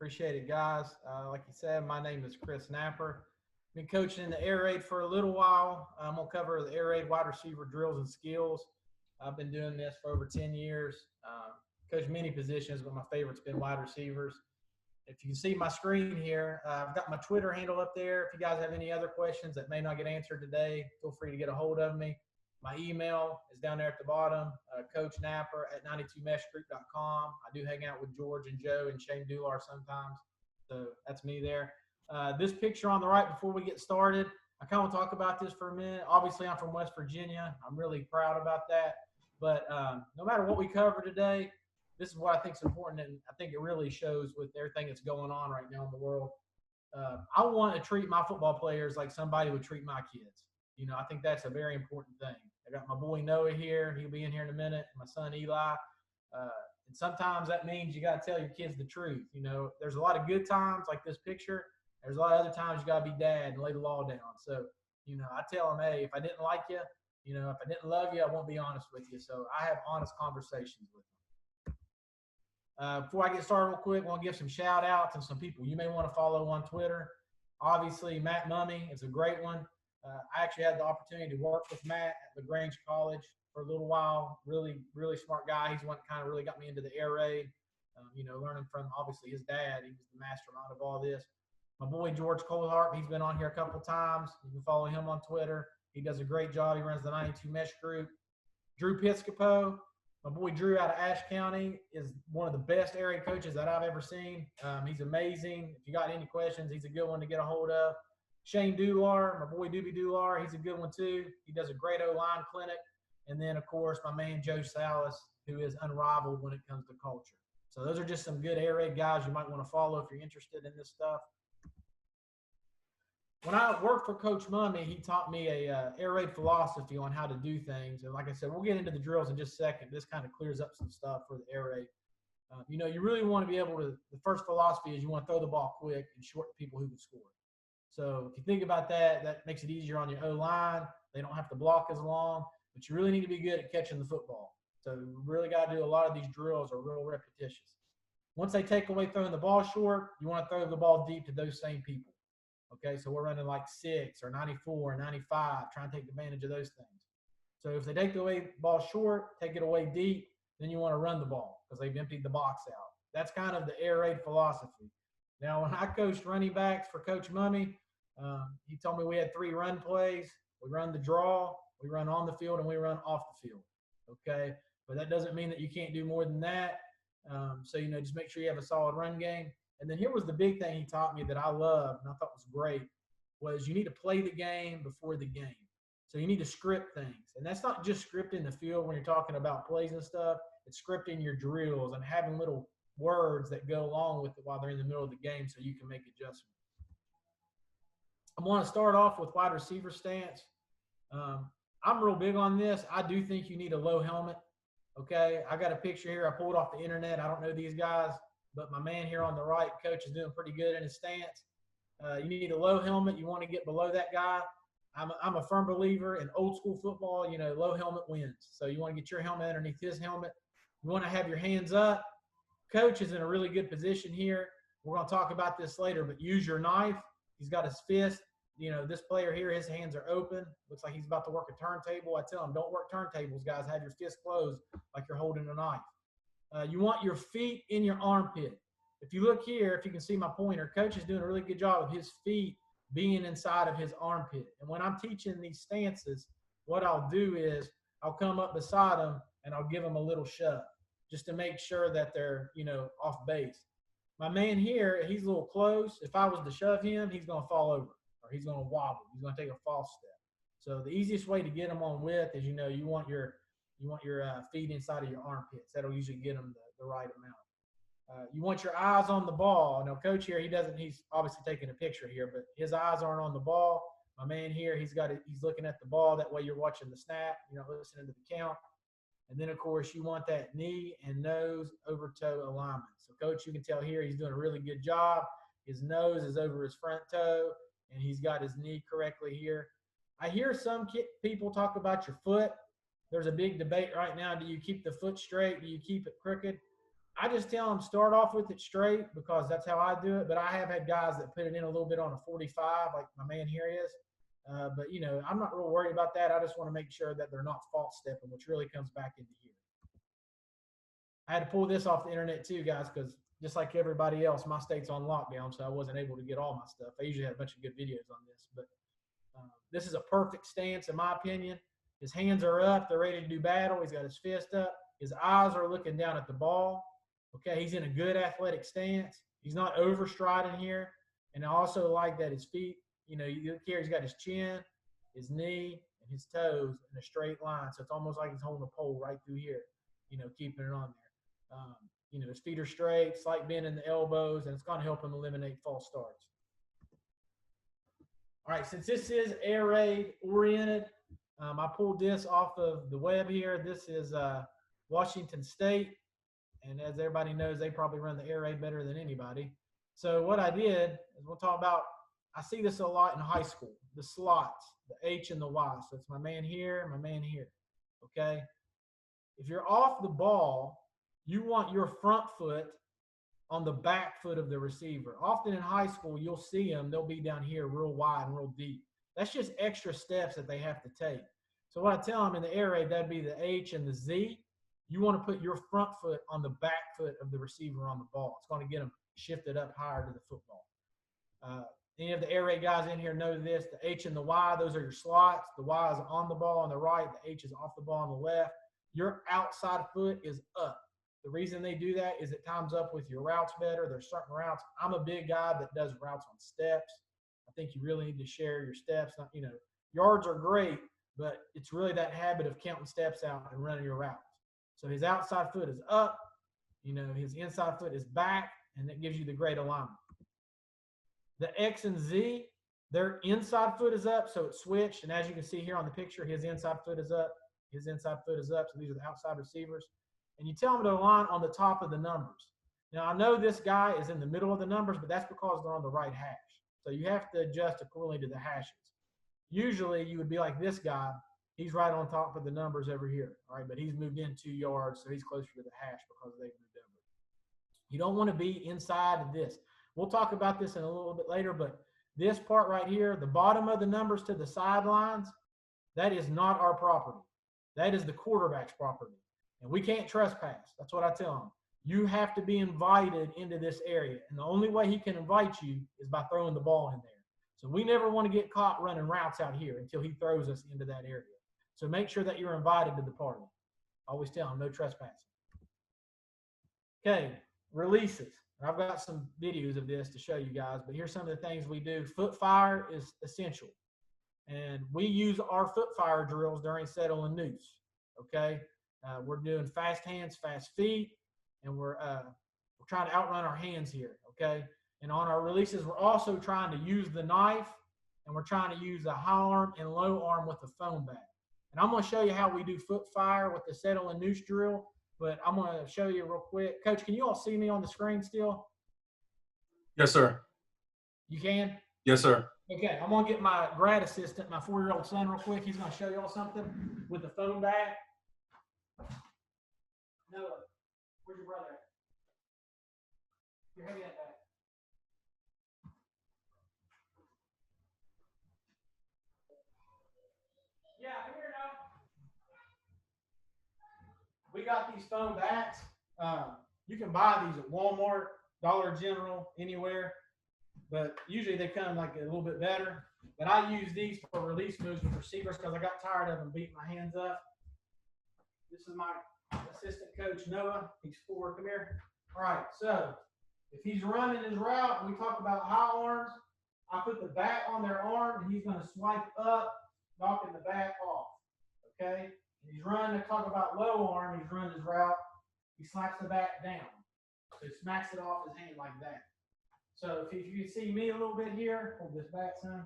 Appreciate it, guys. Like you said, my name is Chris Napper. Been coaching in the air raid for a little while. I'm gonna cover the air raid wide receiver drills and skills. I've been doing this for over 10 years. Coached many positions, but my favorite's been wide receivers. If you can see my screen here, I've got my Twitter handle up there. If you guys have any other questions that may not get answered today, feel free to get a hold of me. My email is down there at the bottom, Coach Napper at 92meshgroup.com. I do hang out with George and Joe and Shane Dular sometimes. So that's me there. This picture on the right before we get started, I kind of want to talk about this for a minute. Obviously, I'm from West Virginia. I'm really proud about that. But no matter what we cover today, this is what I think is important, and I think it really shows with everything that's going on right now in the world. I want to treat my football players like somebody would treat my kids. I think that's a very important thing. I got my boy Noah here. He'll be in here in a minute. My son Eli. And sometimes that means you got to tell your kids the truth. There's a lot of good times like this picture. There's a lot of other times you got to be dad and lay the law down. So, I tell them, hey, if I didn't like you, if I didn't love you, I won't be honest with you. So I have honest conversations with them. Before I get started real quick, I want to give some shout outs and some people you may want to follow on Twitter. Obviously, Matt Mummy is a great one. I actually had the opportunity to work with Matt at LaGrange College for a little while. Really, really smart guy. He's one that kind of really got me into the air raid. Learning from obviously his dad. He was the mastermind of all this. My boy George Coleharp, he's been on here a couple of times. You can follow him on Twitter. He does a great job. He runs the 92 Mesh Group. Drew Piscopo, my boy Drew out of Ashe County, is one of the best air raid coaches that I've ever seen. He's amazing. If you got any questions, he's a good one to get a hold of. Shane Dular, my boy Doobie Dular, he's a good one too. He does a great O-line clinic. And then, of course, my man Joe Salas, who is unrivaled when it comes to culture. So those are just some good air raid guys you might want to follow if you're interested in this stuff. When I worked for Coach Mummy, he taught me a air raid philosophy on how to do things. And like I said, we'll get into the drills in just a second. This kind of clears up some stuff for the air raid. You really want to be able to – the first philosophy is you want to throw the ball quick and short people who can score. So if you think about that, that makes it easier on your O-line. They don't have to block as long, but you really need to be good at catching the football. So you really got to do a lot of these drills are real repetitious. Once they take away throwing the ball short, you want to throw the ball deep to those same people. Okay, so we're running like 6 or 94 or 95, trying to take advantage of those things. So if they take the ball short, take it away deep, then you want to run the ball because they've emptied the box out. That's kind of the air raid philosophy. Now, when I coached running backs for Coach Mummy, he told me we had 3 run plays. We run the draw, we run on the field, and we run off the field. Okay, but that doesn't mean that you can't do more than that. So, just make sure you have a solid run game. And then here was the big thing he taught me that I loved and I thought was great was you need to play the game before the game. So you need to script things. And that's not just scripting the field when you're talking about plays and stuff. It's scripting your drills and having little words that go along with it while they're in the middle of the game so you can make adjustments. I want to start off with wide receiver stance. I'm real big on this. I do think you need a low helmet. Okay, I got a picture here I pulled off the internet. I don't know these guys. But my man here on the right, coach, is doing pretty good in his stance. You need a low helmet. You want to get below that guy. I'm a firm believer in old school football. Low helmet wins. So you want to get your helmet underneath his helmet. You want to have your hands up. Coach is in a really good position here. We're going to talk about this later, but use your knife. He's got his fist. This player here, his hands are open. Looks like he's about to work a turntable. I tell him, don't work turntables, guys. Have your fist closed like you're holding a knife. You want your feet in your armpit. If you look here, if you can see my pointer, coach is doing a really good job of his feet being inside of his armpit. And when I'm teaching these stances, what I'll do is I'll come up beside them and I'll give them a little shove just to make sure that they're, off base. My man here, he's a little close. If I was to shove him, he's going to fall over or he's going to wobble. He's going to take a false step. So the easiest way to get him on width is, you want your feet inside of your armpits. That'll usually get them the right amount. You want your eyes on the ball. Now, coach here, he's obviously taking a picture here, but his eyes aren't on the ball. My man here, he's looking at the ball. That way you're watching the snap, listening to the count. And then, of course, you want that knee and nose over toe alignment. So, coach, you can tell here he's doing a really good job. His nose is over his front toe, and he's got his knee correctly here. I hear some people talk about your foot. There's a big debate right now. Do you keep the foot straight? Do you keep it crooked? I just tell them start off with it straight because that's how I do it. But I have had guys that put it in a little bit on a 45, like my man here is. But you know, I'm not real worried about that. I just want to make sure that they're not false stepping, which really comes back into here. I had to pull this off the internet too, guys, because just like everybody else, my state's on lockdown, so I wasn't able to get all my stuff. I usually have a bunch of good videos on this, but this is a perfect stance in my opinion. His hands are up; they're ready to do battle. He's got his fist up. His eyes are looking down at the ball. Okay, he's in a good athletic stance. He's not overstriding here, and I also like that his feet. You know, you look here; he's got his chin, his knee, and his toes in a straight line. So it's almost like he's holding a pole right through here. You know, keeping it on there. You know, his feet are straight, slight bend in the elbows, and it's going to help him eliminate false starts. All right, since this is air raid oriented, I pulled this off of the web here. This is Washington State, and as everybody knows, they probably run the air raid better than anybody. So what I did is we'll talk about, I see this a lot in high school, the slots, the H and the Y. So it's my man here, my man here, okay? If you're off the ball, you want your front foot on the back foot of the receiver. Often in high school, you'll see them. They'll be down here real wide and real deep. That's just extra steps that they have to take. So what I tell them in the air raid, that'd be the H and the Z. You want to put your front foot on the back foot of the receiver on the ball. It's going to get them shifted up higher to the football. Any of the air raid guys in here know this. The H and the Y, those are your slots. The Y is on the ball on the right. The H is off the ball on the left. Your outside foot is up. The reason they do that is it times up with your routes better. There's certain routes. I'm a big guy that does routes on steps. I think you really need to share your steps. You know, yards are great, but it's really that habit of counting steps out and running your routes. So his outside foot is up. You know, his inside foot is back, and that gives you the great alignment. The X and Z, their inside foot is up, so it's switched. And as you can see here on the picture, his inside foot is up. His inside foot is up. So these are the outside receivers. And you tell them to align on the top of the numbers. Now, I know this guy is in the middle of the numbers, but that's because they're on the right hash. So you have to adjust accordingly to the hashes. Usually, you would be like this guy. He's right on top of the numbers over here, all right? But he's moved in 2 yards, so he's closer to the hash because they've moved over. You don't want to be inside of this. We'll talk about this in a little bit later, but this part right here, the bottom of the numbers to the sidelines, that is not our property. That is the quarterback's property. And we can't trespass. That's what I tell them. You have to be invited into this area. And the only way he can invite you is by throwing the ball in there. So we never want to get caught running routes out here until he throws us into that area. So make sure that you're invited to the party. Always tell them no trespassing. Okay, releases. I've got some videos of this to show you guys, but here's some of the things we do. Foot fire is essential. And we use our foot fire drills during settle and noose. Okay? We're doing fast hands, fast feet, and we're trying to outrun our hands here, okay? And on our releases, we're also trying to use the knife, and we're trying to use the high arm and low arm with the foam back. And I'm going to show you how we do foot fire with the settle and noose drill, but I'm going to show you real quick. Coach, can you all see me on the screen still? Yes, sir. You can? Yes, sir. Okay, I'm going to get my grad assistant, my 4-year-old son, real quick. He's going to show you all something with the foam back. Noah, where's your brother at? You're heavy at that. Yeah, come here now. We got these foam bats. You can buy these at Walmart, Dollar General, anywhere. But usually they come like a little bit better. But I use these for release moves with receivers because I got tired of them beating my hands up. This is my assistant coach, Noah. He's 4. Come here. All right, so if he's running his route, we talk about high arms. I put the bat on their arm, and he's going to swipe up, knocking the bat off. Okay? And he's running to talk about low arm. He's running his route. He slaps the bat down. So he smacks it off his hand like that. So if you can see me a little bit here, hold this bat, son.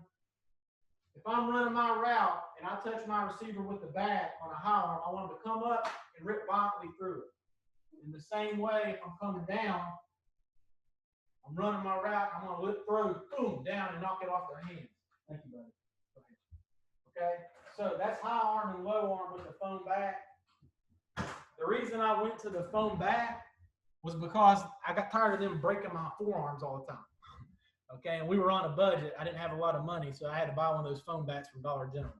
If I'm running my route and I touch my receiver with the bat on a high arm, I want him to come up and rip violently through it. In the same way, if I'm coming down, I'm running my route, I'm going to whip through, boom, down and knock it off their hands. Thank you, buddy. Okay, so that's high arm and low arm with the foam back. The reason I went to the foam back was because I got tired of them breaking my forearms all the time. Okay, and we were on a budget. I didn't have a lot of money, so I had to buy one of those foam bats from Dollar General.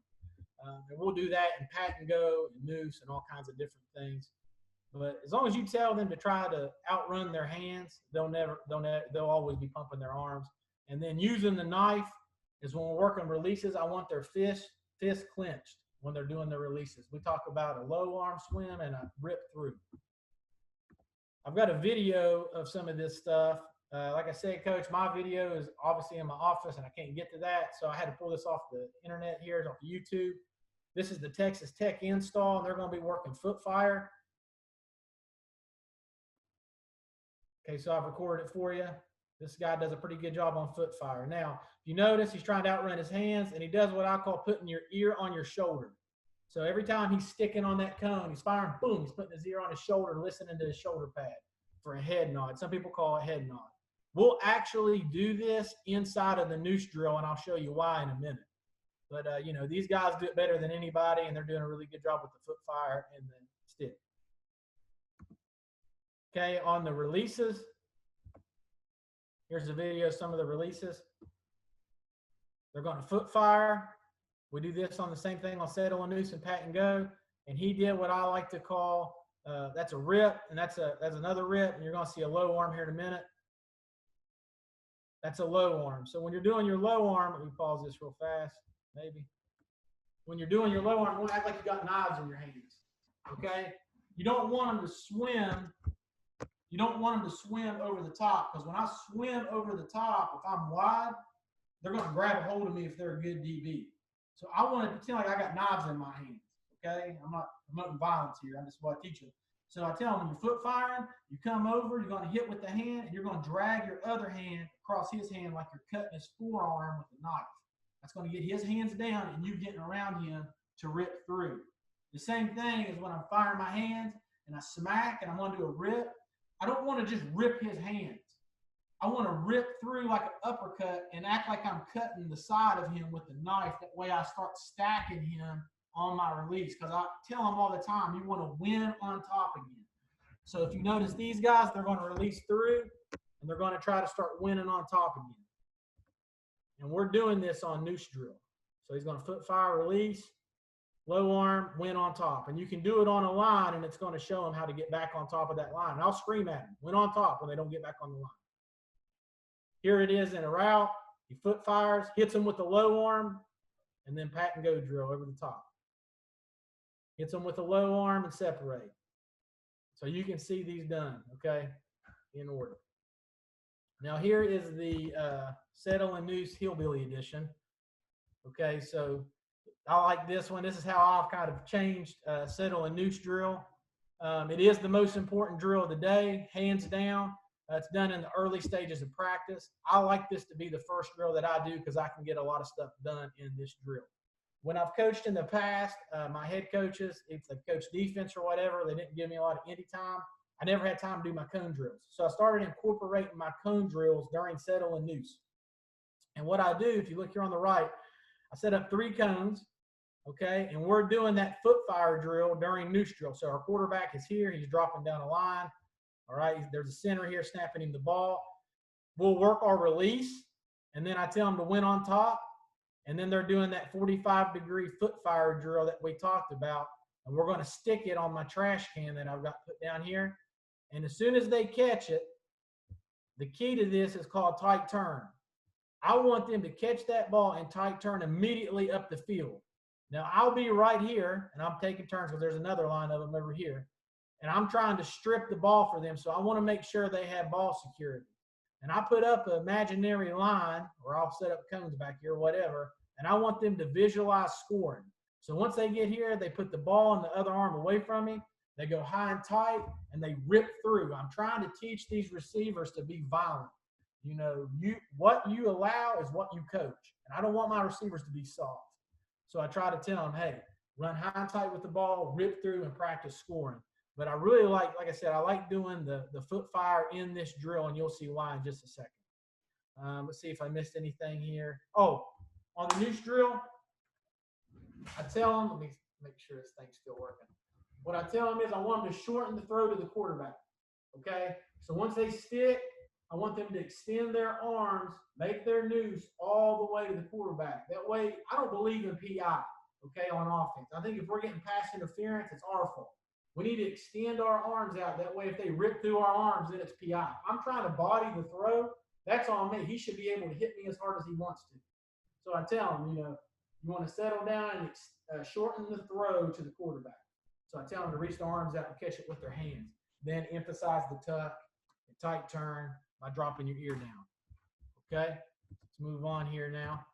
And we'll do that in pat and go and noose and all kinds of different things. But as long as you tell them to try to outrun their hands, they'll always be pumping their arms. And then using the knife is when we're working releases. I want their fist clenched when they're doing their releases. We talk about a low arm swim and a rip through. I've got a video of some of this stuff. Like I said, Coach, my video is obviously in my office and I can't get to that. So I had to pull this off the internet here, off YouTube. This is the Texas Tech install, and they're going to be working foot fire. Okay, so I've recorded it for you. This guy does a pretty good job on foot fire. Now, if you notice, he's trying to outrun his hands, and he does what I call putting your ear on your shoulder. So every time he's sticking on that cone, he's firing, boom, he's putting his ear on his shoulder, listening to his shoulder pad for a head nod. Some people call it head nod. We'll actually do this inside of the noose drill, and I'll show you why in a minute. But, these guys do it better than anybody, and they're doing a really good job with the foot fire and the stick. Okay, on the releases, here's the video of some of the releases. They're going to foot fire. We do this on the same thing on settle and noose and pat and go. And he did what I like to call, that's a rip, and that's another rip, and you're going to see a low arm here in a minute. That's a low arm. So when you're doing your low arm, let me pause this real fast, maybe. When you're doing your low arm, don't act like you got knives in your hands, okay? You don't want them to swim. You don't want them to swim over the top, because when I swim over the top, if I'm wide, they're going to grab a hold of me if they're a good DB. So I want it to pretend like I got knives in my hands, okay? I'm not promoting violence here. I'm just what I teach them. So I tell them when you're foot firing, you come over, you're going to hit with the hand, and you're going to drag your other hand across his hand like you're cutting his forearm with a knife. That's going to get his hands down and you getting around him to rip through. The same thing is when I'm firing my hands and I smack and I'm going to do a rip. I don't want to just rip his hands. I want to rip through like an uppercut and act like I'm cutting the side of him with a knife. That way I start stacking him on my release, because I tell them all the time, you want to win on top again. So if you notice these guys, they're going to release through and they're going to try to start winning on top again. And we're doing this on noose drill. So he's going to foot fire, release, low arm, win on top. And you can do it on a line, and it's going to show them how to get back on top of that line. And I'll scream at them, win on top, when they don't get back on the line. Here it is in a route. He foot fires, hits them with the low arm, and then pat and go drill over the top. Hits them with the low arm and separate. So you can see these done, okay, in order. Now here is the settle and noose hillbilly edition. Okay, so I like this one. This is how I've kind of changed settle and noose drill. It is the most important drill of the day, hands down. It's done in the early stages of practice. I like this to be the first drill that I do because I can get a lot of stuff done in this drill. When I've coached in the past, my head coaches, if they coach defense or whatever, they didn't give me a lot of indie time. I never had time to do my cone drills. So I started incorporating my cone drills during settle and noose. And what I do, if you look here on the right, I set up 3 cones, okay? And we're doing that foot fire drill during noose drill. So our quarterback is here. He's dropping down a line. All right, there's a center here snapping him the ball. We'll work our release, and then I tell them to win on top. And then they're doing that 45-degree foot fire drill that we talked about. And we're going to stick it on my trash can that I've got put down here. And as soon as they catch it, the key to this is called tight turn. I want them to catch that ball and tight turn immediately up the field. Now, I'll be right here, and I'm taking turns because there's another line of them over here. And I'm trying to strip the ball for them, so I want to make sure they have ball security. And I put up an imaginary line, or I'll set up cones back here, whatever, and I want them to visualize scoring. So once they get here, they put the ball and the other arm away from me. They go high and tight, and they rip through. I'm trying to teach these receivers to be violent. You know, what you allow is what you coach. And I don't want my receivers to be soft. So I try to tell them, hey, run high and tight with the ball, rip through, and practice scoring. But I really like I said, I like doing the foot fire in this drill, and you'll see why in just a second. Let's see if I missed anything here. Oh, on the noose drill, I tell them, let me make sure this thing's still working. What I tell them is I want them to shorten the throw to the quarterback. Okay? So once they stick, I want them to extend their arms, make their noose all the way to the quarterback. That way, I don't believe in PI, okay, on offense. I think if we're getting pass interference, it's our fault. We need to extend our arms out. That way, if they rip through our arms, then it's PI. If I'm trying to body the throw, that's on me. He should be able to hit me as hard as he wants to. So I tell him, you want to settle down and shorten the throw to the quarterback. So I tell them to reach their arms out and catch it with their hands. Then emphasize the tuck, the tight turn by dropping your ear down. Okay, let's move on here now.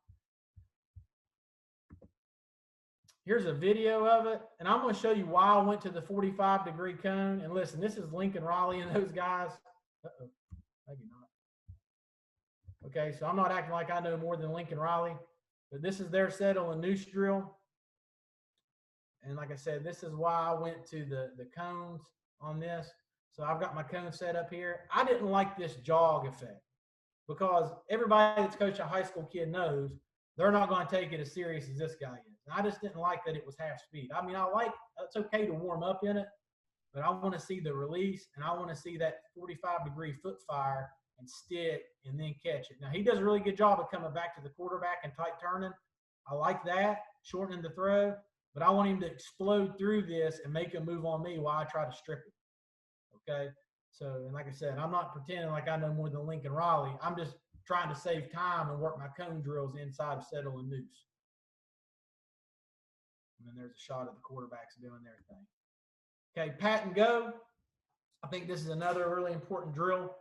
Here's a video of it, and I'm going to show you why I went to the 45-degree cone. And listen, this is Lincoln Riley and those guys. Uh-oh, maybe not. Okay, so I'm not acting like I know more than Lincoln Riley, but this is their settle and noose drill. And like I said, this is why I went to the cones on this. So I've got my cone set up here. I didn't like this jog effect because everybody that's coached a high school kid knows they're not going to take it as serious as this guy is. And I just didn't like that it was half speed. I mean, it's okay to warm up in it, but I want to see the release, and I want to see that 45-degree foot fire and stick and then catch it. Now, he does a really good job of coming back to the quarterback and tight turning. I like that, shortening the throw, but I want him to explode through this and make him move on me while I try to strip it. Okay? So, and like I said, I'm not pretending like I know more than Lincoln Riley. I'm just trying to save time and work my cone drills inside of settle and noose. And then there's a shot of the quarterbacks doing their thing. Okay, pat and go. I think this is another really important drill.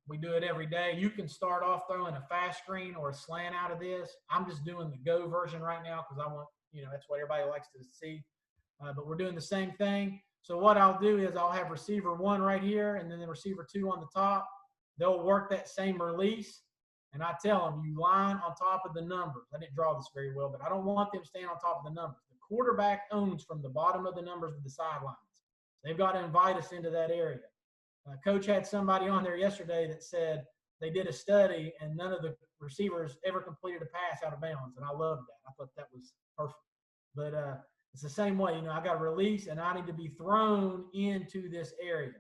We do it every day. You can start off throwing a fast screen or a slant out of this. I'm just doing the go version right now because I want, that's what everybody likes to see. But we're doing the same thing. So what I'll do is I'll have receiver 1 right here and then the receiver 2 on the top. They'll work that same release. And I tell them, you line on top of the numbers. I didn't draw this very well, but I don't want them staying on top of the numbers. The quarterback owns from the bottom of the numbers to the sidelines. They've got to invite us into that area. Coach had somebody on there yesterday that said they did a study and none of the receivers ever completed a pass out of bounds. And I loved that. I thought that was perfect. But it's the same way. I got to release and I need to be thrown into this area.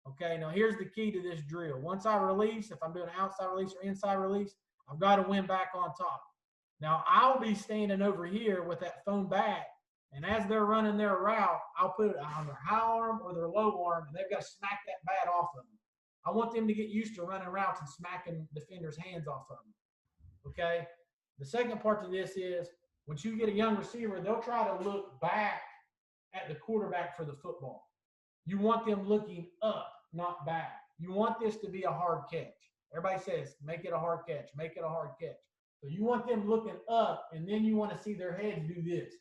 Okay, now here's the key to this drill. Once I release, if I'm doing an outside release or inside release, I've got to win back on top. Now, I'll be standing over here with that phone back, and as they're running their route, I'll put it on their high arm or their low arm, and they've got to smack that bat off of them. I want them to get used to running routes and smacking defenders' hands off of them. Okay? The second part to this is, once you get a young receiver, they'll try to look back at the quarterback for the football. You want them looking up, not back. You want this to be a hard catch. Everybody says, make it a hard catch, make it a hard catch. So you want them looking up, and then you want to see their heads do this.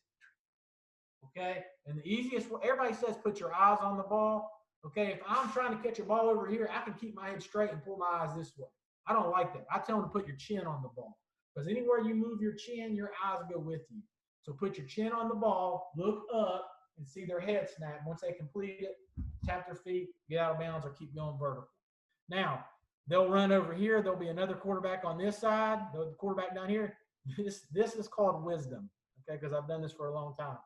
Okay? And the easiest, everybody says put your eyes on the ball. Okay? If I'm trying to catch a ball over here, I can keep my head straight and pull my eyes this way. I don't like that. I tell them to put your chin on the ball. Because anywhere you move your chin, your eyes go with you. So put your chin on the ball, look up, and see their head snap. Once they complete it, tap their feet, get out of bounds, or keep going vertical. Now, they'll run over here. There'll be another quarterback on this side. The quarterback down here. This is called wisdom, okay, because I've done this for a long time.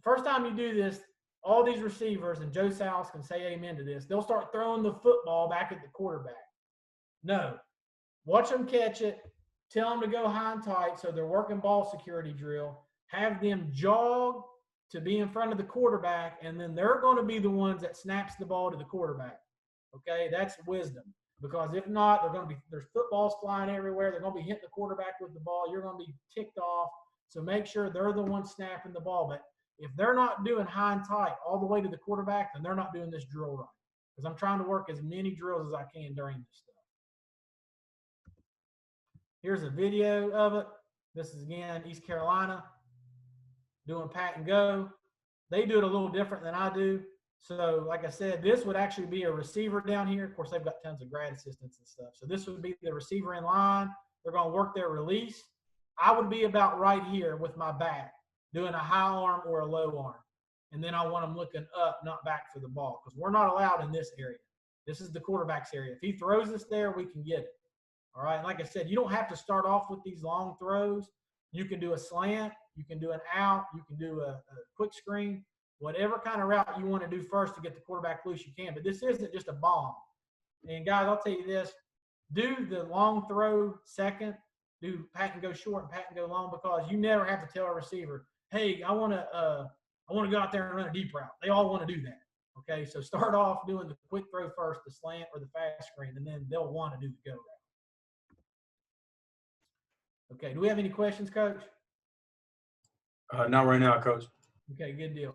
First time you do this, all these receivers, and Joe South can say amen to this, they'll start throwing the football back at the quarterback. No. Watch them catch it. Tell them to go high and tight so they're working ball security drill. Have them jog to be in front of the quarterback, and then they're going to be the ones that snaps the ball to the quarterback. Okay, that's wisdom. Because if not, there's footballs flying everywhere. They're going to be hitting the quarterback with the ball. You're going to be ticked off. So make sure they're the ones snapping the ball. But if they're not doing high and tight all the way to the quarterback, then they're not doing this drill right. Because I'm trying to work as many drills as I can during this stuff. Here's a video of it. This is, again, East Carolina doing pat and go. They do it a little different than I do. So, like I said, this would actually be a receiver down here. Of course, they've got tons of grad assistants and stuff. So this would be the receiver in line. They're going to work their release. I would be about right here with my back, doing a high arm or a low arm. And then I want them looking up, not back for the ball, because we're not allowed in this area. This is the quarterback's area. If he throws us there, we can get it. All right, and like I said, you don't have to start off with these long throws. You can do a slant. You can do an out. You can do a quick screen. whatever kind of route you want to do first to get the quarterback loose, you can. But this isn't just a bomb. And guys, I'll tell you this: do the long throw second. Do pat and go short and pat and go long, because you never have to tell a receiver, "Hey, I want to go out there and run a deep route." They all want to do that. Okay, so start off doing the quick throw first, the slant or the fast screen, and then they'll want to do the go route. Okay, do we have any questions, Coach? Not right now, Coach. Okay, good deal.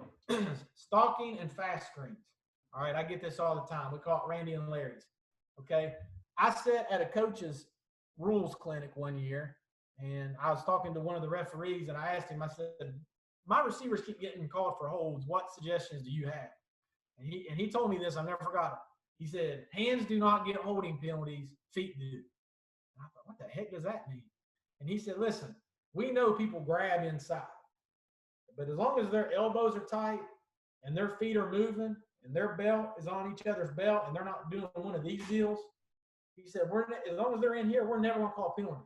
Stalking and fast screens. All right, I get this all the time. We call it Randy and Larry's. Okay, I sat at a coach's rules clinic one year, and I was talking to one of the referees, and I asked him, I said, my receivers keep getting called for holds. What suggestions do you have? And he told me this. I've never forgot it. He said, hands do not get holding penalties, feet do. And I thought, what the heck does that mean? And he said, listen, we know people grab inside, but as long as their elbows are tight and their feet are moving and their belt is on each other's belt and they're not doing one of these deals, he said, as long as they're in here, we're never going to call a penalty.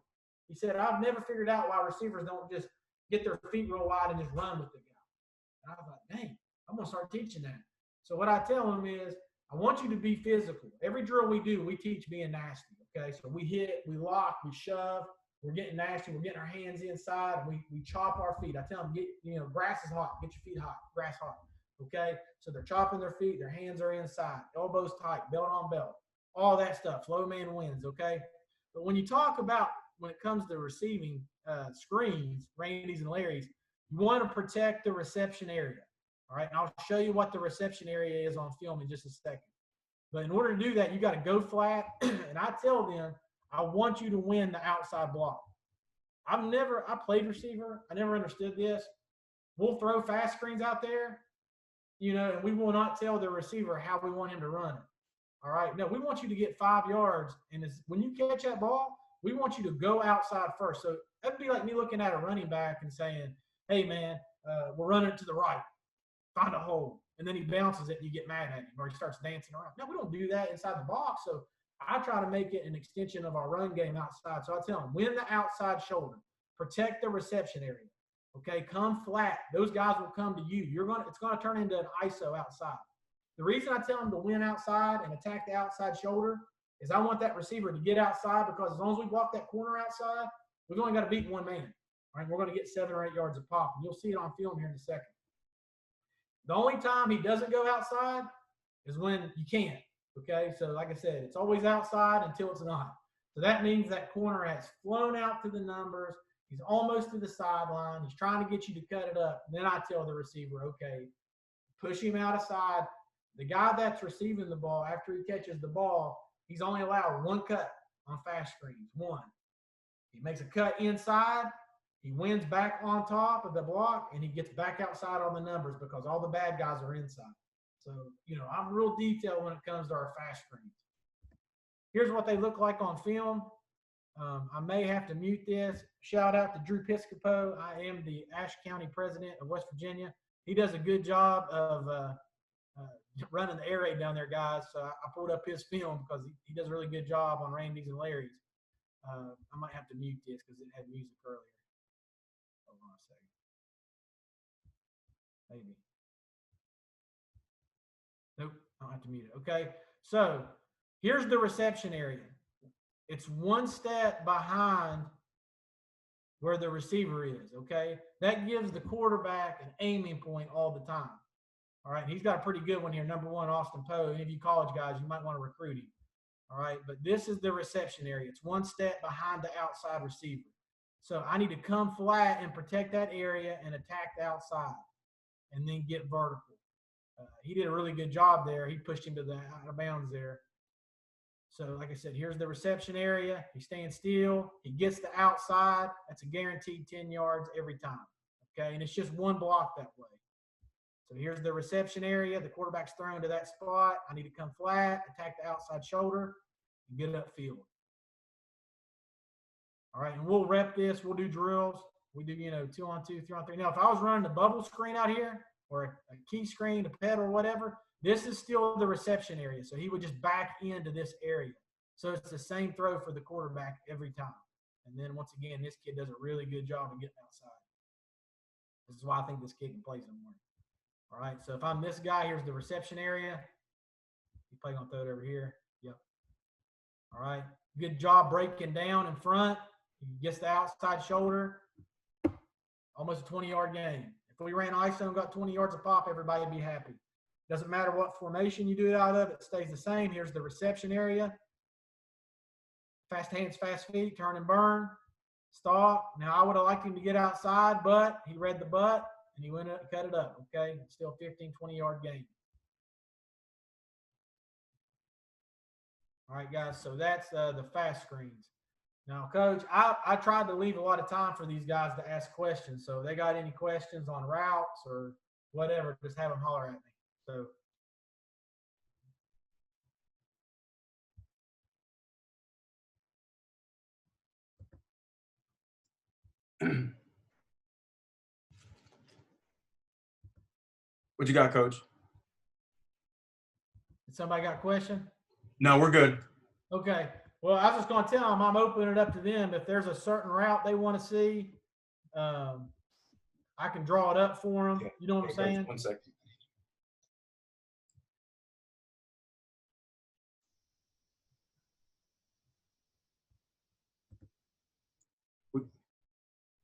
He said, I've never figured out why receivers don't just get their feet real wide and just run with the guy. And I thought, dang, I'm going to start teaching that. So what I tell them is, I want you to be physical. Every drill we do, we teach being nasty, okay? So we hit, we lock, we shove, we're getting nasty, we're getting our hands inside, we chop our feet. I tell them, grass is hot, get your feet hot, grass hot, okay? So they're chopping their feet, their hands are inside, elbows tight, belt on belt, all that stuff, low man wins, okay? But when you talk about, when it comes to receiving screens, Randy's and Larry's, you want to protect the reception area. All right, and I'll show you what the reception area is on film in just a second. But in order to do that, you got to go flat. And I tell them, I want you to win the outside block. I played receiver. I never understood this. We'll throw fast screens out there, and we will not tell the receiver how we want him to run it. All right, no, we want you to get 5 yards. And when you catch that ball, we want you to go outside first. So that'd be like me looking at a running back and saying, hey, man, we're running it to the right. Find a hole, and then he bounces it and you get mad at him, or he starts dancing around. No, we don't do that inside the box. So I try to make it an extension of our run game outside. So I tell them, win the outside shoulder, protect the reception area. Okay, come flat. Those guys will come to you. It's gonna turn into an ISO outside. The reason I tell them to win outside and attack the outside shoulder is I want that receiver to get outside, because as long as we block that corner outside, we've only got to beat one man. All right, we're going to get 7 or 8 yards of pop. And you'll see it on film here in a second. The only time he doesn't go outside is when you can't, okay? So like I said, it's always outside until it's not. So that means that corner has flown out to the numbers. He's almost to the sideline. He's trying to get you to cut it up. Then I tell the receiver, okay, push him out aside. The guy that's receiving the ball, after he catches the ball, he's only allowed 1 cut on fast screens, 1. He makes a cut inside. He wins back on top of the block, and he gets back outside on the numbers because all the bad guys are inside. So, I'm real detailed when it comes to our fast screens. Here's what they look like on film. I may have to mute this. Shout out to Drew Piscopo. I am the Ashe County president of West Virginia. He does a good job of running the air raid down there, guys. So I pulled up his film because he does a really good job on Randy's and Larry's. I might have to mute this because it had music earlier. Hold on a second. Maybe. Nope, I don't have to mute it. Okay, so here's the reception area. It's 1 step behind where the receiver is, okay? That gives the quarterback an aiming point all the time. All right, and he's got a pretty good one here, number 1, Austin Poe. Any of you college guys, you might want to recruit him. All right, but this is the reception area. It's 1 step behind the outside receiver. So I need to come flat and protect that area and attack the outside and then get vertical. He did a really good job there. He pushed him to the out of bounds there. So like I said, here's the reception area. He's staying still. He gets the outside. That's a guaranteed 10 yards every time. Okay, and it's just 1 block that way. So here's the reception area. The quarterback's thrown to that spot. I need to come flat, attack the outside shoulder, and get it upfield. All right, and we'll rep this. We'll do drills. We do, 2-on-2, 3-on-3. Now, if I was running the bubble screen out here, or a key screen, a ped, or whatever, this is still the reception area. So he would just back into this area. So it's the same throw for the quarterback every time. And then once again, this kid does a really good job of getting outside. This is why I think this kid can play somewhere. All right, so if I'm this guy, here's the reception area. He's probably going to throw it over here. Yep. All right, good job breaking down in front. He gets the outside shoulder. Almost a 20-yard gain. If we ran ISO and got 20 yards a pop, everybody would be happy. Doesn't matter what formation you do it out of, it stays the same. Here's the reception area. Fast hands, fast feet, turn and burn. Stop. Now, I would have liked him to get outside, but he read the butt, and he went up and cut it up, okay? Still 15, 20-yard gain. All right, guys, so that's the fast screens. Now, Coach, I tried to leave a lot of time for these guys to ask questions. So if they got any questions on routes or whatever, just have them holler at me. So. What you got, Coach? Somebody got a question? No, we're good. Okay. Well, I was just going to tell them I'm opening it up to them. If there's a certain route they want to see, I can draw it up for them. Yeah. You know what I'm saying? Coach, 1 second.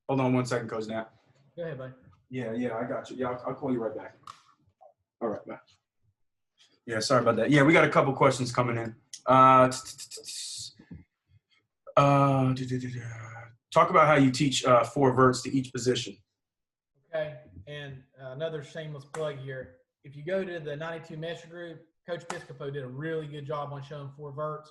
Hold on 1 second, Coach Nap. Go ahead, buddy. Yeah, I got you. Yeah, I'll call you right back. All right, bye. Yeah, sorry about that. Yeah, we got a couple questions coming in. Talk about how you teach 4 verts to each position. Okay, and another shameless plug here. If you go to the 92 Mesh group, Coach Piscopo did a really good job on showing 4 verts.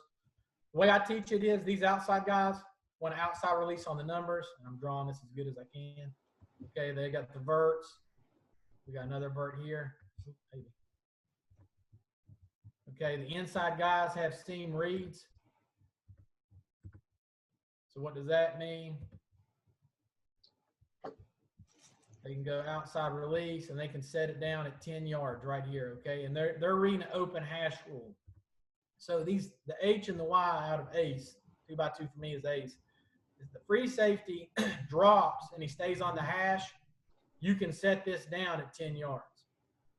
The way I teach it is these outside guys want an outside release on the numbers, and I'm drawing this as good as I can. Okay, they got the verts. We got another vert here. Okay, the inside guys have seam reads. So what does that mean? They can go outside release and they can set it down at 10 yards right here, okay? And they're reading the open hash rule. So the H and the Y out of ace, 2x2 for me is ace. If the free safety drops and he stays on the hash, you can set this down at 10 yards,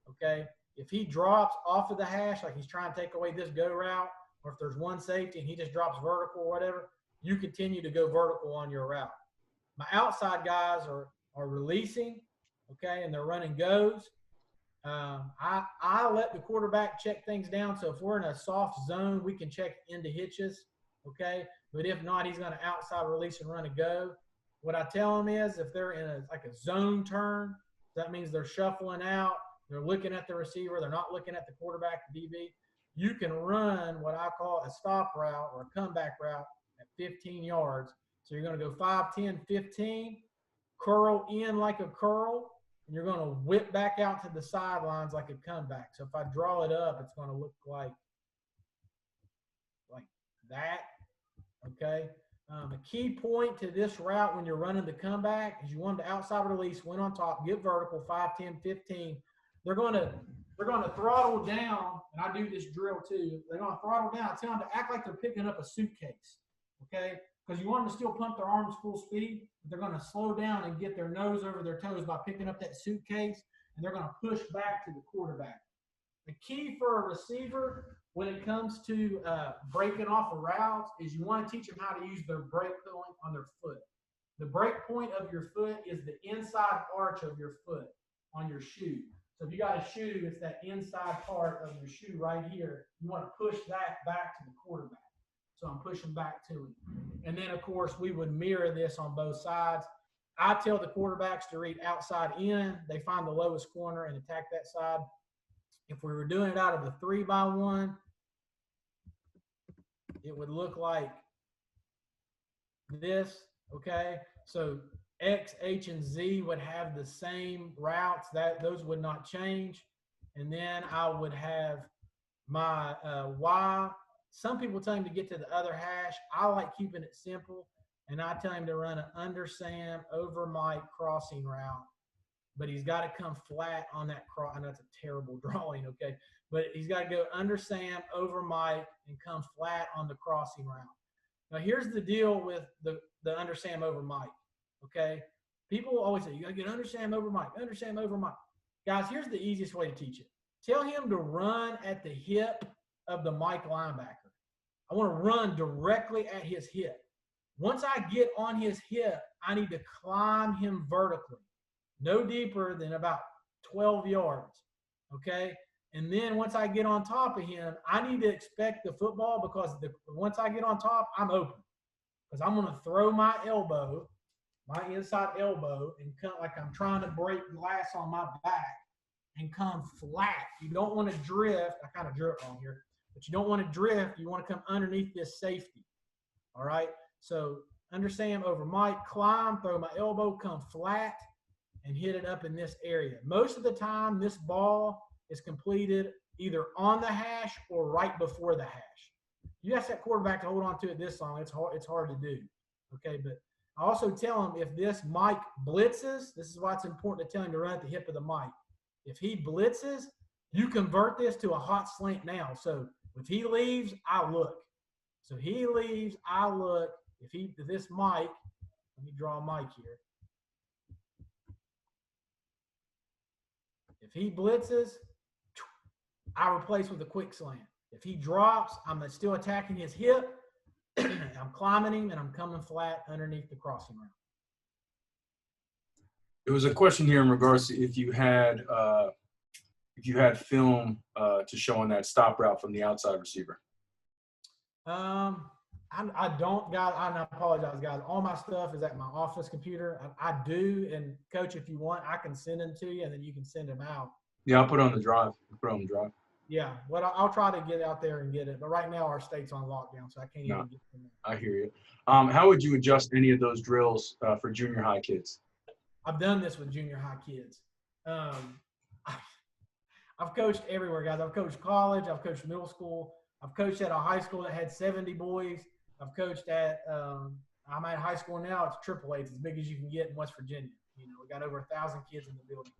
okay? If he drops off of the hash, like he's trying to take away this go route, or if there's one safety and he just drops vertical or whatever, you continue to go vertical on your route. My outside guys are releasing, okay, and they're running goes. I let the quarterback check things down. So if we're in a soft zone, we can check into hitches, okay? But if not, he's going to outside release and run a go. What I tell them is if they're in like a zone turn, that means they're shuffling out, they're looking at the receiver, they're not looking at the quarterback, the DB. You can run what I call a stop route or a comeback route at 15 yards. So you're going to go 5, 10, 15, curl in like a curl, and you're going to whip back out to the sidelines like a comeback. So if I draw it up, it's going to look like that, okay? A key point to this route when you're running the comeback is you want the outside release, win on top, get vertical, 5, 10, 15. They're going to throttle down, and I do this drill too. They're going to throttle down. I tell them to act like they're picking up a suitcase, okay? Because you want them to still pump their arms full speed, but they're going to slow down and get their nose over their toes by picking up that suitcase, and they're going to push back to the quarterback. The key for a receiver when it comes to breaking off of routes is you want to teach them how to use their break point on their foot. The break point of your foot is the inside arch of your foot on your shoe. So if you got a shoe, it's that inside part of your shoe right here. You want to push that back to the quarterback. So I'm pushing back to him. And then, of course, we would mirror this on both sides. I tell the quarterbacks to read outside in. They find the lowest corner and attack that side. If we were doing it out of a 3x1, it would look like this, okay? So X, H, and Z would have the same routes. Those would not change. And then I would have my Y. Some people tell him to get to the other hash. I like keeping it simple, and I tell him to run an under Sam, over Mike crossing route. But he's got to come flat on that cross. I know it's a terrible drawing, okay? But he's got to go under Sam, over Mike, and come flat on the crossing route. Now, here's the deal with the under Sam, over Mike, okay? People always say, you got to get under Sam, over Mike, under Sam, over Mike. Guys, here's the easiest way to teach it. Tell him to run at the hip of the Mike linebacker. I want to run directly at his hip. Once I get on his hip, I need to climb him vertically, no deeper than about 12 yards, okay? And then once I get on top of him, I need to expect the football because once I get on top, I'm open. Because I'm going to throw my elbow, my inside elbow, and come like I'm trying to break glass on my back and come flat. You don't want to drift. I kind of drift on here, but you don't want to drift. You want to come underneath this safety, all right? So understand over Mike, climb, throw my elbow, come flat, and hit it up in this area. Most of the time, this ball is completed either on the hash or right before the hash. You ask that quarterback to hold on to it this long, it's hard to do, okay? But I also tell him if this Mike blitzes, this is why it's important to tell him to run at the hip of the Mike. If he blitzes, you convert this to a hot slant now. So if he leaves, I look. So he leaves, I look. If this Mike, let me draw a Mike here. If he blitzes, I replace with a quick slant. If he drops, I'm still attacking his hip. I'm climbing him, and I'm coming flat underneath the crossing route. There was a question here in regards to if you had film to show on that stop route from the outside receiver. I don't, guys. I apologize, guys. All my stuff is at my office computer. I do, and Coach, if you want, I can send them to you, and then you can send them out. Yeah, I'll put it on the drive. Yeah, well, I'll try to get out there and get it. But right now, our state's on lockdown, so I can't even get them. I hear you. How would you adjust any of those drills for junior high kids? I've done this with junior high kids. I've coached everywhere, guys. I've coached college. I've coached middle school. I've coached at a high school that had 70 boys. I've coached at I'm at high school now. It's AAA. It's as big as you can get in West Virginia. You know, we got over 1,000 kids in the building.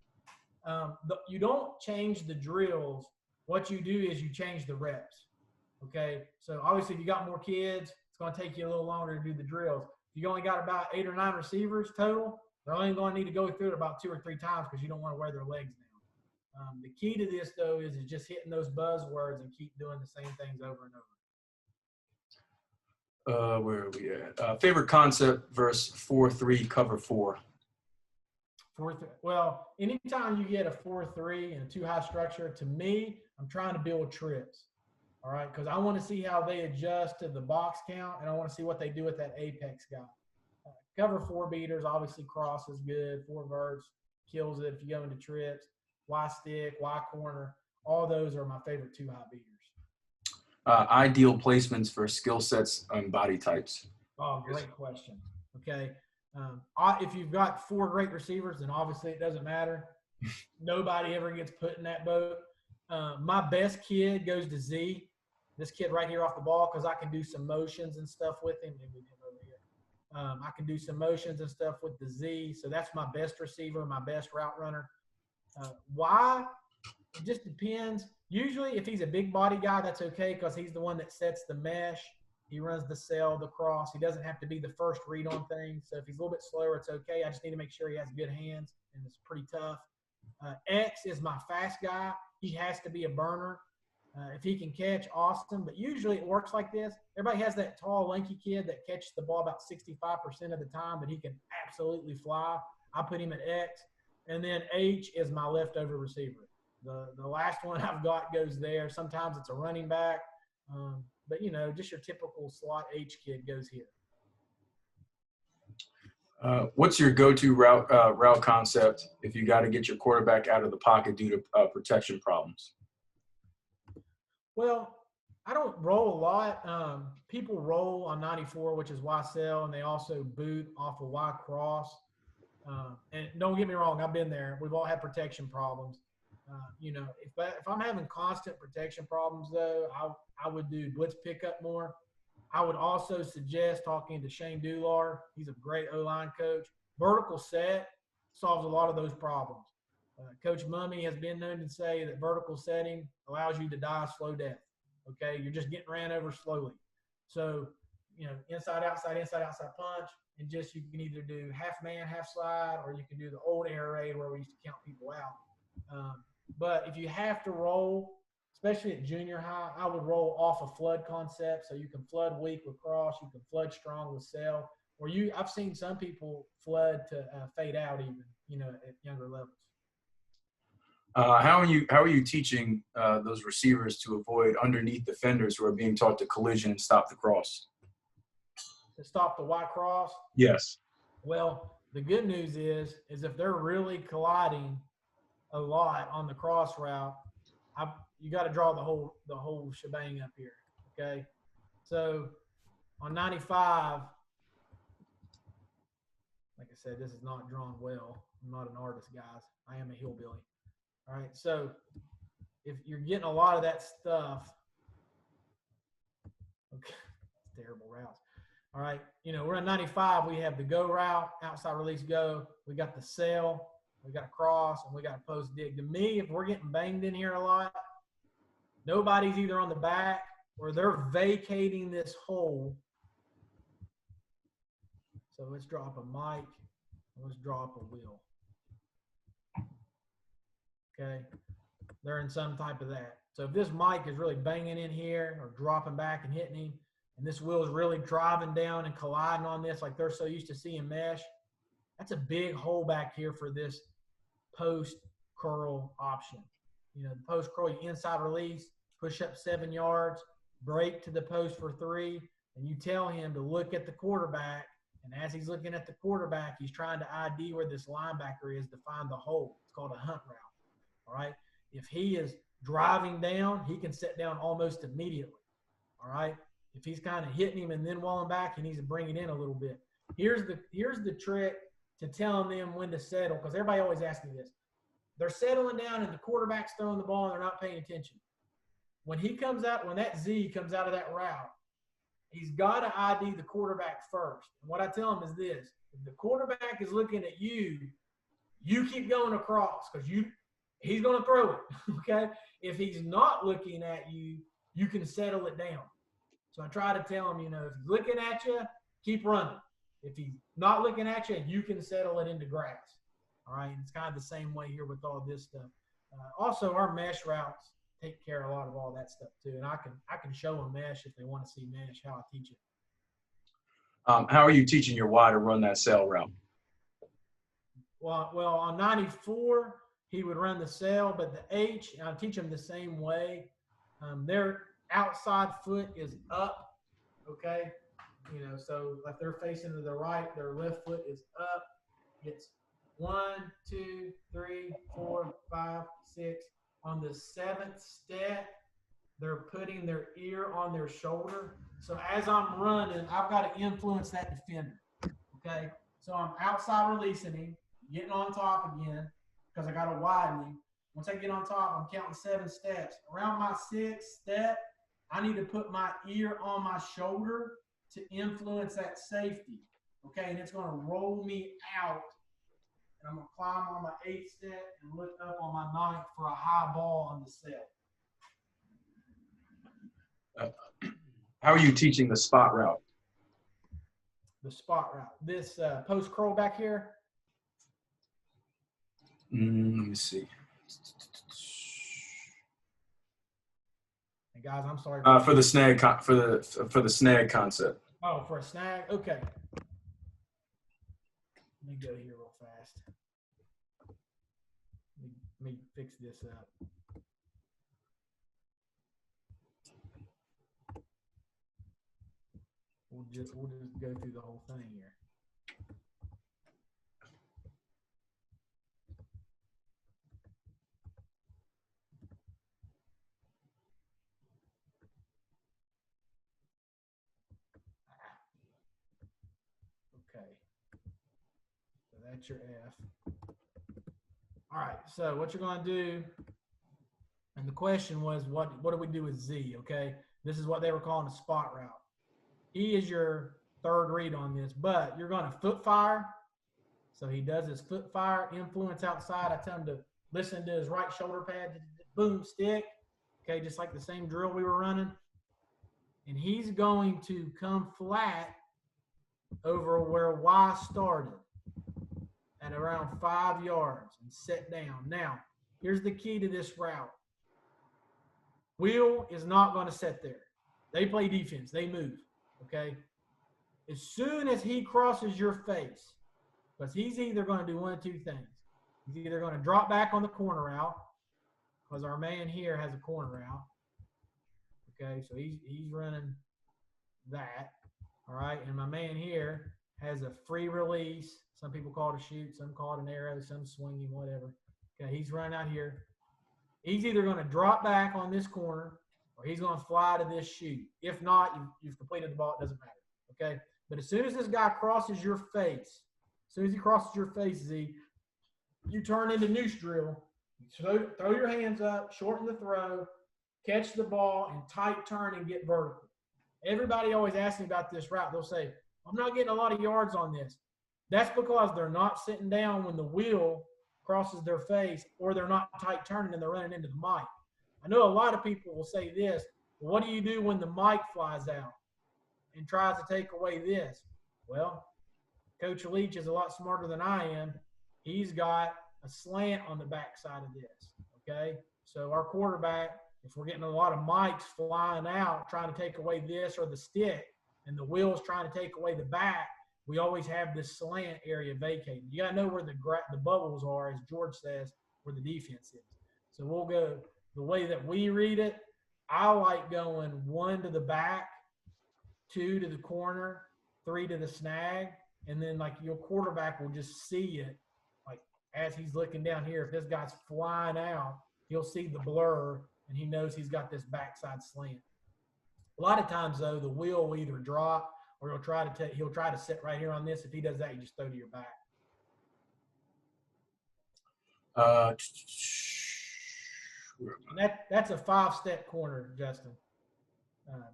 You don't change the drills. What you do is you change the reps. Okay. So obviously, if you got more kids, it's going to take you a little longer to do the drills. If you only got about 8 or 9 receivers total, they're only going to need to go through it about 2 or 3 times because you don't want to wear their legs down. The key to this, though, is just hitting those buzzwords and keep doing the same things over and over. Where are we at? Favorite concept versus 4-3 cover 4. Well, anytime you get a 4-3 and a 2 high structure, to me, I'm trying to build trips. All right, because I want to see how they adjust to the box count, and I want to see what they do with that apex guy. Cover 4 beaters, obviously cross is good. 4 verts kills it if you go into trips. Y stick, Y corner, all those are my favorite 2 high beaters. Ideal placements for skill sets and body types. Oh, great question. Okay. If you've got 4 great receivers, then obviously it doesn't matter. Nobody ever gets put in that boat. My best kid goes to Z. This kid right here off the ball, because I can do some motions and stuff with him. I can do some motions and stuff with the Z. So that's my best receiver, my best route runner. Why? It just depends. Usually if he's a big body guy, that's okay because he's the one that sets the mesh. He runs the cell, the cross. He doesn't have to be the first read on things. So if he's a little bit slower, it's okay. I just need to make sure he has good hands, and it's pretty tough. X is my fast guy. He has to be a burner. If he can catch, awesome. But usually it works like this. Everybody has that tall, lanky kid that catches the ball about 65% of the time, but he can absolutely fly. I put him at X. And then H is my leftover receiver. The last one I've got goes there. Sometimes it's a running back. But, you know, just your typical slot H kid goes here. What's your go-to route concept if you got to get your quarterback out of the pocket due to protection problems? Well, I don't roll a lot. People roll on 94, which is Y cell, and they also boot off of Y cross. And don't get me wrong, I've been there. We've all had protection problems. You know, if I'm having constant protection problems, though, I would do blitz pickup more. I would also suggest talking to Shane Dular. He's a great O-line coach. Vertical set solves a lot of those problems. Coach Mummy has been known to say that vertical setting allows you to die a slow death. Okay, you're just getting ran over slowly. So, you know, inside, outside punch, and just you can either do half man, half slide, or you can do the old air raid where we used to count people out. But if you have to roll, especially at junior high, I would roll off a flood concept. So you can flood weak with cross, you can flood strong with sail. Or I've seen some people flood to fade out even, at younger levels. How are you teaching those receivers to avoid underneath defenders who are being taught to collision and stop the cross? To stop the Y cross? Yes. Well, the good news is if they're really colliding a lot on the cross route, you got to draw the whole shebang up here. Okay, so on 95, like I said, this is not drawn well. I'm not an artist, guys. I am a hillbilly. All right, so if you're getting a lot of that stuff, okay, it's terrible routes. All right, we're on 95. We have the go route, outside release go. We got the sail, we got a cross, and we got a post dig. To me, if we're getting banged in here a lot, nobody's either on the back or they're vacating this hole. So let's drop a mic. Let's drop a wheel. Okay, they're in some type of that. So if this mic is really banging in here or dropping back and hitting him, and this wheel is really driving down and colliding on this like they're so used to seeing mesh, that's a big hole back here for this post curl option. The post curl, you inside release, push up 7 yards, break to the post for 3, and you tell him to look at the quarterback. And as he's looking at the quarterback, he's trying to ID where this linebacker is to find the hole. It's called a hunt route. All right. If he is driving down, he can sit down almost immediately. All right. If he's kind of hitting him and then walling back, he needs to bring it in a little bit. Here's the trick to telling them when to settle, because everybody always asks me this. They're settling down and the quarterback's throwing the ball and they're not paying attention. When that Z comes out of that route, he's got to ID the quarterback first. And what I tell him is this: if the quarterback is looking at you, you keep going across because he's going to throw it. Okay. If he's not looking at you, you can settle it down. So I try to tell him, if he's looking at you, keep running. If he's not looking at you, you can settle it into grass. All right. And it's kind of the same way here with all this stuff. Also, our mesh routes take care of a lot of all that stuff too. And I can show them mesh if they want to see mesh, how I teach it. How are you teaching your Y to run that sail route? Well, on 94, he would run the sail, but the H, I teach them the same way. Their outside foot is up, okay? So if they're facing to the right, their left foot is up. It's 1, 2, 3, 4, 5, 6. On the 7th step, they're putting their ear on their shoulder. So as I'm running, I've got to influence that defender, okay? So I'm outside releasing him, getting on top again, because I got to widen him. Once I get on top, I'm counting 7 steps. Around my 6th step, I need to put my ear on my shoulder to influence that safety, okay? And it's going to roll me out. And I'm going to climb on my 8th step and look up on my 9th for a high ball on the sail. How are you teaching the spot route? The spot route. This post curl back here. Let me see. Hey guys, I'm sorry. For the snag for the snag concept. Oh, for a snag. Okay. Let me go here real fast. Let me fix this up. We'll just go through the whole thing here. Okay. So that's your F. All right. So what you're going to do, and the question was, what do we do with Z? Okay. This is what they were calling a spot route. He is your third read on this, but you're going to foot fire. So he does his foot fire, influence outside. I tell him to listen to his right shoulder pad, boom, stick. Okay, just like the same drill we were running. And he's going to come flat over where Y started at around 5 yards and sit down. Now, here's the key to this route. Will is not going to sit there. They play defense. They move, okay? As soon as he crosses your face, because he's either going to do one of two things. He's either going to drop back on the corner route, because our man here has a corner route. Okay, so he's running that. All right, and my man here has a free release. Some people call it a shoot, some call it an arrow, some swinging, whatever. Okay, he's running out here. He's either going to drop back on this corner or he's going to fly to this shoot. If not, you've completed the ball. It doesn't matter. Okay, but as soon as this guy crosses your face, as soon as he crosses your face, Z, you turn into noose drill. Throw your hands up, shorten the throw, catch the ball, and tight turn and get vertical. Everybody always asks me about this route. They'll say, I'm not getting a lot of yards on this. That's because they're not sitting down when the wheel crosses their face, or they're not tight turning and they're running into the mic. I know a lot of people will say this, well, what do you do when the mic flies out and tries to take away this? Well, Coach Leach is a lot smarter than I am. He's got a slant on the backside of this, okay? So our quarterback, if we're getting a lot of mics flying out, trying to take away this or the stick, and the wheel's trying to take away the back, we always have this slant area vacated. You got to know where the bubbles are, as George says, where the defense is. So we'll go the way that we read it. I like going 1 to the back, 2 to the corner, 3 to the snag, and then like your quarterback will just see it. Like as he's looking down here, if this guy's flying out, he'll see the blur and he knows he's got this backside slant. A lot of times though, the wheel will either drop or he'll try to sit right here on this. If he does that, you just throw to your back. That's a 5-step corner, Justin.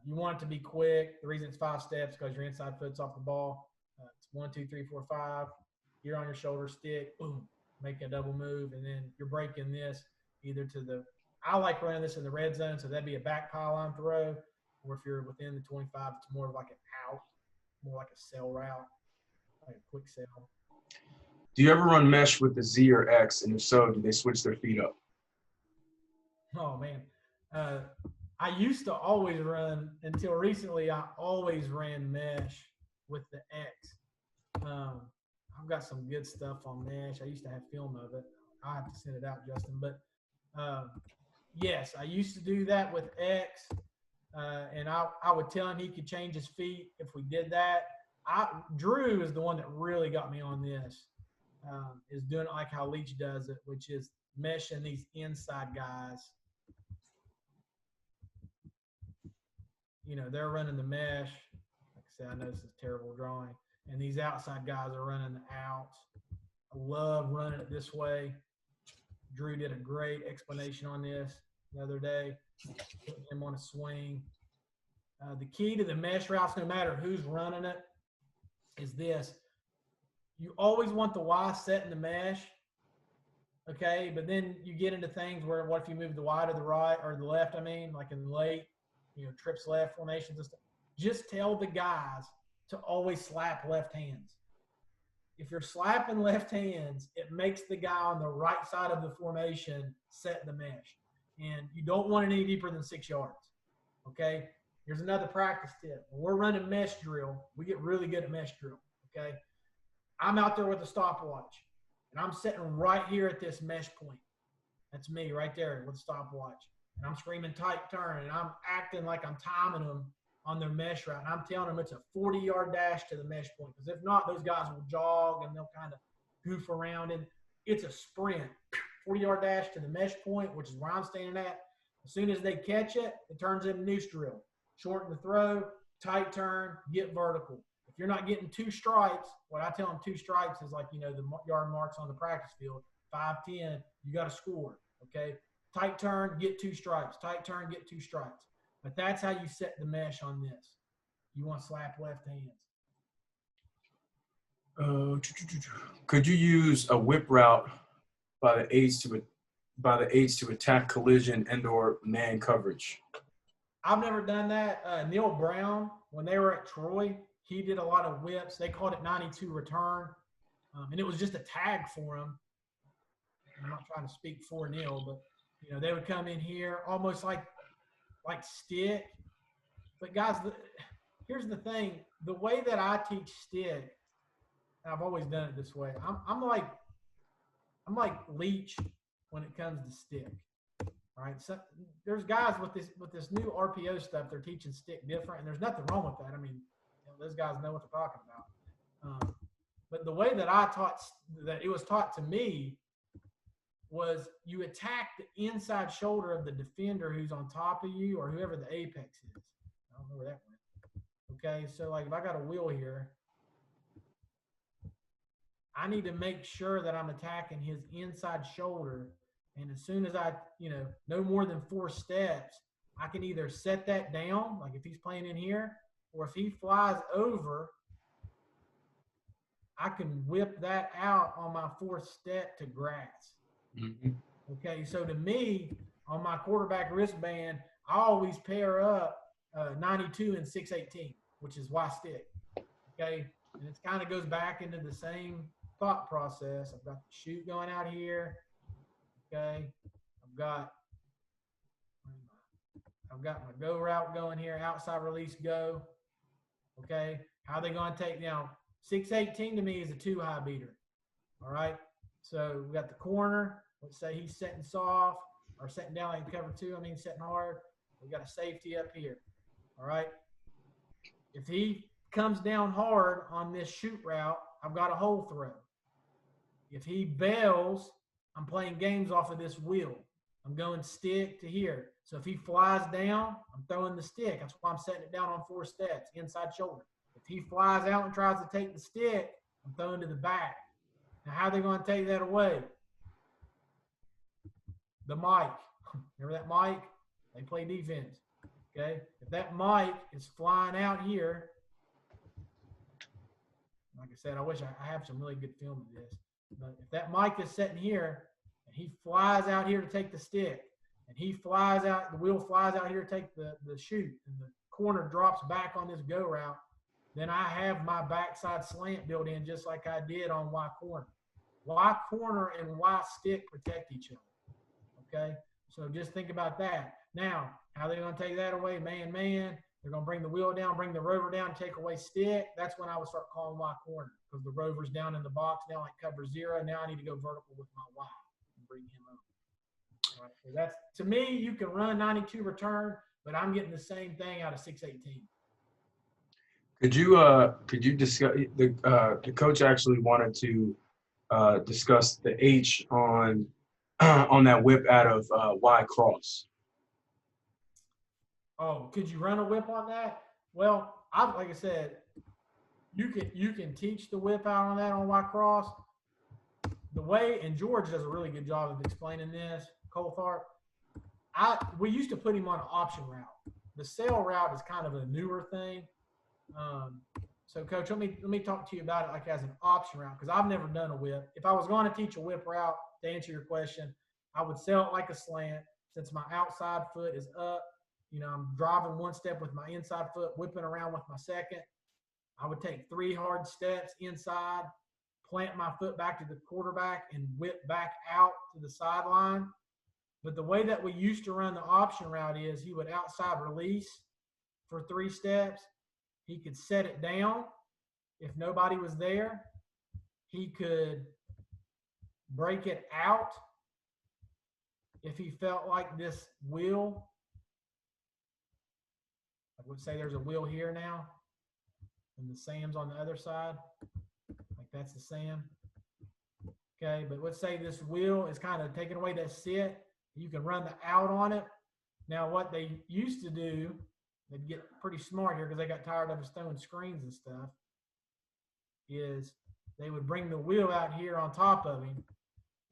You want it to be quick. The reason it's 5 steps because your inside foot's off the ball. It's 1, 2, 3, 4, 5. You're on your shoulder stick, boom, make a double move, and then you're breaking this either to the. I like running this in the red zone, so that'd be a back pylon throw, or if you're within the 25, it's more like an out, more like a sell route, like a quick sell. Do you ever run mesh with the Z or X, and if so, do they switch their feet up? Oh man, I used to always run until recently. I always ran mesh with the X. I've got some good stuff on mesh. I used to have film of it. I'll have to send it out, Justin. But yes, I used to do that with X, and I would tell him he could change his feet if we did that. Drew is the one that really got me on this. Is doing it like how Leach does it, which is meshing these inside guys. You know, they're running the mesh. Like I said, I know this is a terrible drawing. And these outside guys are running the outs. I love running it this way. Drew did a great explanation on this the other day. Putting him on a swing. The key to the mesh routes, no matter who's running it, is this. You always want the Y set in the mesh, okay? But then you get into things where what if you move the Y to the right or the left, like in late, trips left formations and stuff. Just tell the guys to always slap left hands. If you're slapping left hands, it makes the guy on the right side of the formation set the mesh. And you don't want it any deeper than 6 yards, okay? Here's another practice tip. When we're running mesh drill, we get really good at mesh drill, okay? I'm out there with a stopwatch, and I'm sitting right here at this mesh point. That's me right there with a stopwatch. And I'm screaming tight turn, and I'm acting like I'm timing them on their mesh route. And I'm telling them it's a 40-yard dash to the mesh point. Because if not, those guys will jog, and they'll kind of goof around. And it's a sprint. 40-yard dash to the mesh point, which is where I'm standing at. As soon as they catch it, it turns into noose drill. Shorten the throw, tight turn, get vertical. If you're not getting 2 stripes, what I tell them 2 stripes is like, the yard marks on the practice field, 5, 10, you got to score, okay? Tight turn, get 2 stripes. Tight turn, get 2 stripes. But that's how you set the mesh on this. You want to slap left hands. Could you use a whip route by the aides to attack collision and/or man coverage? I've never done that. Neil Brown, when they were at Troy, he did a lot of whips. They called it 92 return, and it was just a tag for him. I'm not trying to speak 4-0, but you know, they would come in here almost like stick. But guys, here's the thing: the way that I teach stick, I've always done it this way. I'm like Leach when it comes to stick. All right, so there's guys with this new RPO stuff. They're teaching stick different, and there's nothing wrong with that. I mean, you know, those guys know what they're talking about. But the way that it was taught to me was you attack the inside shoulder of the defender who's on top of you or whoever the apex is. I don't know where that went. Okay, so like if I got a wheel here, I need to make sure that I'm attacking his inside shoulder. And as soon as I, you know, no more than 4 steps, I can either set that down, like if he's playing in here, or if he flies over, I can whip that out on my 4th step to grass. Mm-hmm. Okay, so to me, on my quarterback wristband, I always pair up 92 and 618, which is Y stick. Okay, and it kind of goes back into the same thought process. I've got the shoot going out here. Okay, I've got my go route going here, outside release go. Okay, how are they going to take now? 618 to me is a 2-high beater. All right, so we got the corner. Let's say he's setting soft or setting down like cover 2. I mean, setting hard. We got a safety up here. All right, if he comes down hard on this shoot route, I've got a hole throw. If he bails, I'm playing games off of this wheel. I'm going stick to here. So if he flies down, I'm throwing the stick. That's why I'm setting it down on 4 steps, inside shoulder. If he flies out and tries to take the stick, I'm throwing to the back. Now, how are they going to take that away? The mic. Remember that mic? They play defense. Okay? If that mic is flying out here, like I said, I wish I have some really good film of this. But if that mic is sitting here and he flies out here to take the stick, and he flies out, the wheel flies out here to take the shoot, and the corner drops back on this go route, then I have my backside slant built in just like I did on Y corner. Y corner and Y stick protect each other. Okay? So just think about that. Now, how are they going to take that away? Man. They're going to bring the wheel down, bring the rover down, take away stick. That's when I would start calling Y corner because the rover's down in the box now, like cover 0. Now I need to go vertical with my Y and bring him over. All right, so that's, to me, you can run 92 return, but I'm getting the same thing out of 618. Could you discuss the coach actually wanted to discuss the H on that whip out of Y cross? Oh, could you run a whip on that? Well, like I said, you can teach the whip out on that on Y cross. The way, and George does a really good job of explaining this, Coltharp. We used to put him on an option route. The sail route is kind of a newer thing. So, Coach, let me talk to you about it like as an option route because I've never done a whip. If I was going to teach a whip route, to answer your question, I would sail it like a slant. Since my outside foot is up, you know, I'm driving 1 step with my inside foot, whipping around with my second. I would take 3 hard steps inside, plant my foot back to the quarterback, and whip back out to the sideline. But the way that we used to run the option route is he would outside release for 3 steps. He could set it down if nobody was there. He could break it out if he felt like this wheel. I would say there's a wheel here now, and the Sam's on the other side. Like that's the Sam. Okay, but let's say this wheel is kind of taking away that sit. You can run the out on it. Now, what they used to do, they'd get pretty smart here because they got tired of us throwing screens and stuff, is they would bring the wheel out here on top of him,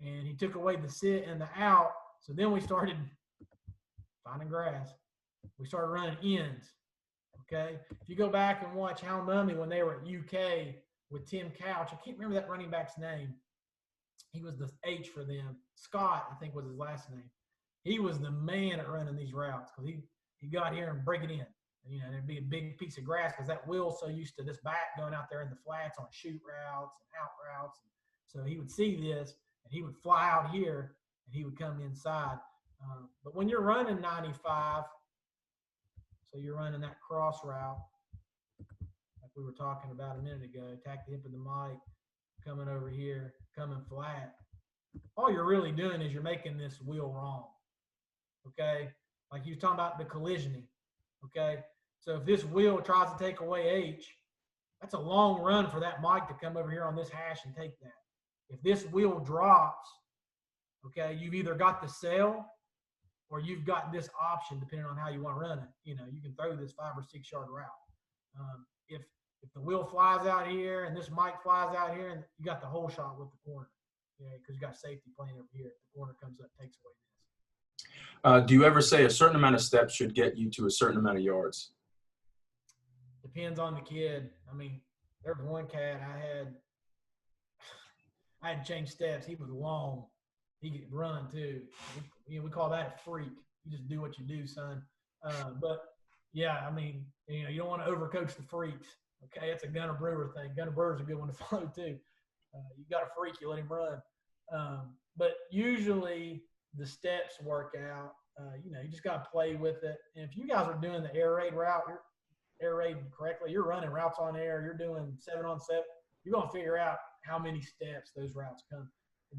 and he took away the sit and the out. So then we started finding grass. We started running ends. Okay, if you go back and watch How Mummy when they were at UK with Tim Couch, I can't remember that running back's name. He was the H for them. Scott, I think, was his last name. He was the man at running these routes because he got here and break it in. And, you know, there'd be a big piece of grass because that wheel's so used to this back going out there in the flats on shoot routes and out routes. So he would see this and he would fly out here and he would come inside. But when you're running 95, so you're running that cross route, like we were talking about a minute ago, tack the hip of the mic, coming over here, coming flat. All you're really doing is you're making this wheel wrong. Okay? Like you were talking about the collisioning. Okay? So if this wheel tries to take away H, that's a long run for that mic to come over here on this hash and take that. If this wheel drops, okay, you've either got the sail or you've got this option depending on how you want to run it. You know, you can throw this 5 or 6 yard route. If the wheel flies out here and this mic flies out here, and you got the whole shot with the corner, because you got safety playing over here. If the corner comes up, takes away this. Do you ever say a certain amount of steps should get you to a certain amount of yards? Depends on the kid. I mean, there was one cat I had to change steps. He was long. He could run too. We call that a freak. You just do what you do, son. But yeah, I mean, you don't want to overcoach the freaks. Okay, it's a Gunner Brewer thing. Gunner Brewer's a good one to follow too. You got a freak, you let him run. But usually the steps work out. You just got to play with it. And if you guys are doing the air raid route, you're air raiding correctly, you're running routes on air, you're doing 7-on-7, you're going to figure out how many steps those routes come.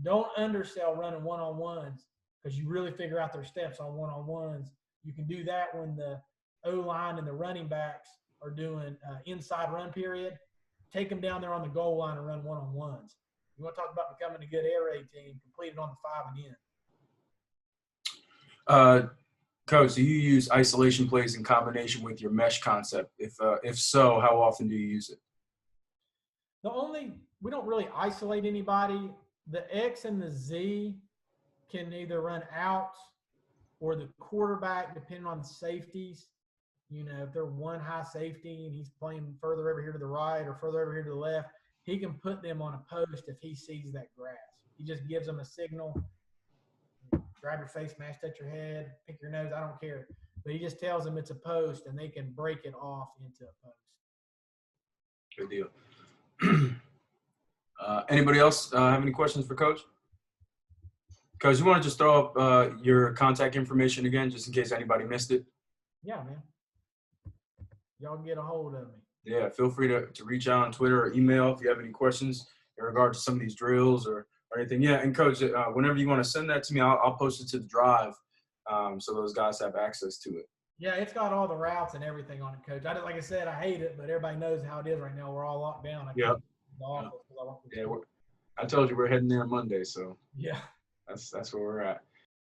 Don't undersell running one-on-ones because you really figure out their steps on one-on-ones. You can do that when the O-line and the running backs are doing inside run period. Take them down there on the goal line and run one-on-ones. You want to talk about becoming a good air raid team, complete it on the 5 and in. Coach, do you use isolation plays in combination with your mesh concept? If so, how often do you use it? We don't really isolate anybody. The X and the Z can either run out or the quarterback, depending on the safeties. If they're one high safety and he's playing further over here to the right or further over here to the left, he can put them on a post if he sees that grass. He just gives them a signal. Grab your face, mash touch your head, pick your nose, I don't care. But he just tells them it's a post and they can break it off into a post. Good deal. Anybody else have any questions for Coach? Coach, you want to just throw up your contact information again, just in case anybody missed it? Yeah, man. Y'all can get a hold of me. Yeah, feel free to reach out on Twitter or email if you have any questions in regard to some of these drills or anything. Yeah, and Coach, whenever you want to send that to me, I'll post it to the drive so those guys have access to it. Yeah, it's got all the routes and everything on it, Coach. Like I said, I hate it, but everybody knows how it is right now. We're all locked down. I told you we're heading there Monday, so yeah, that's where we're at.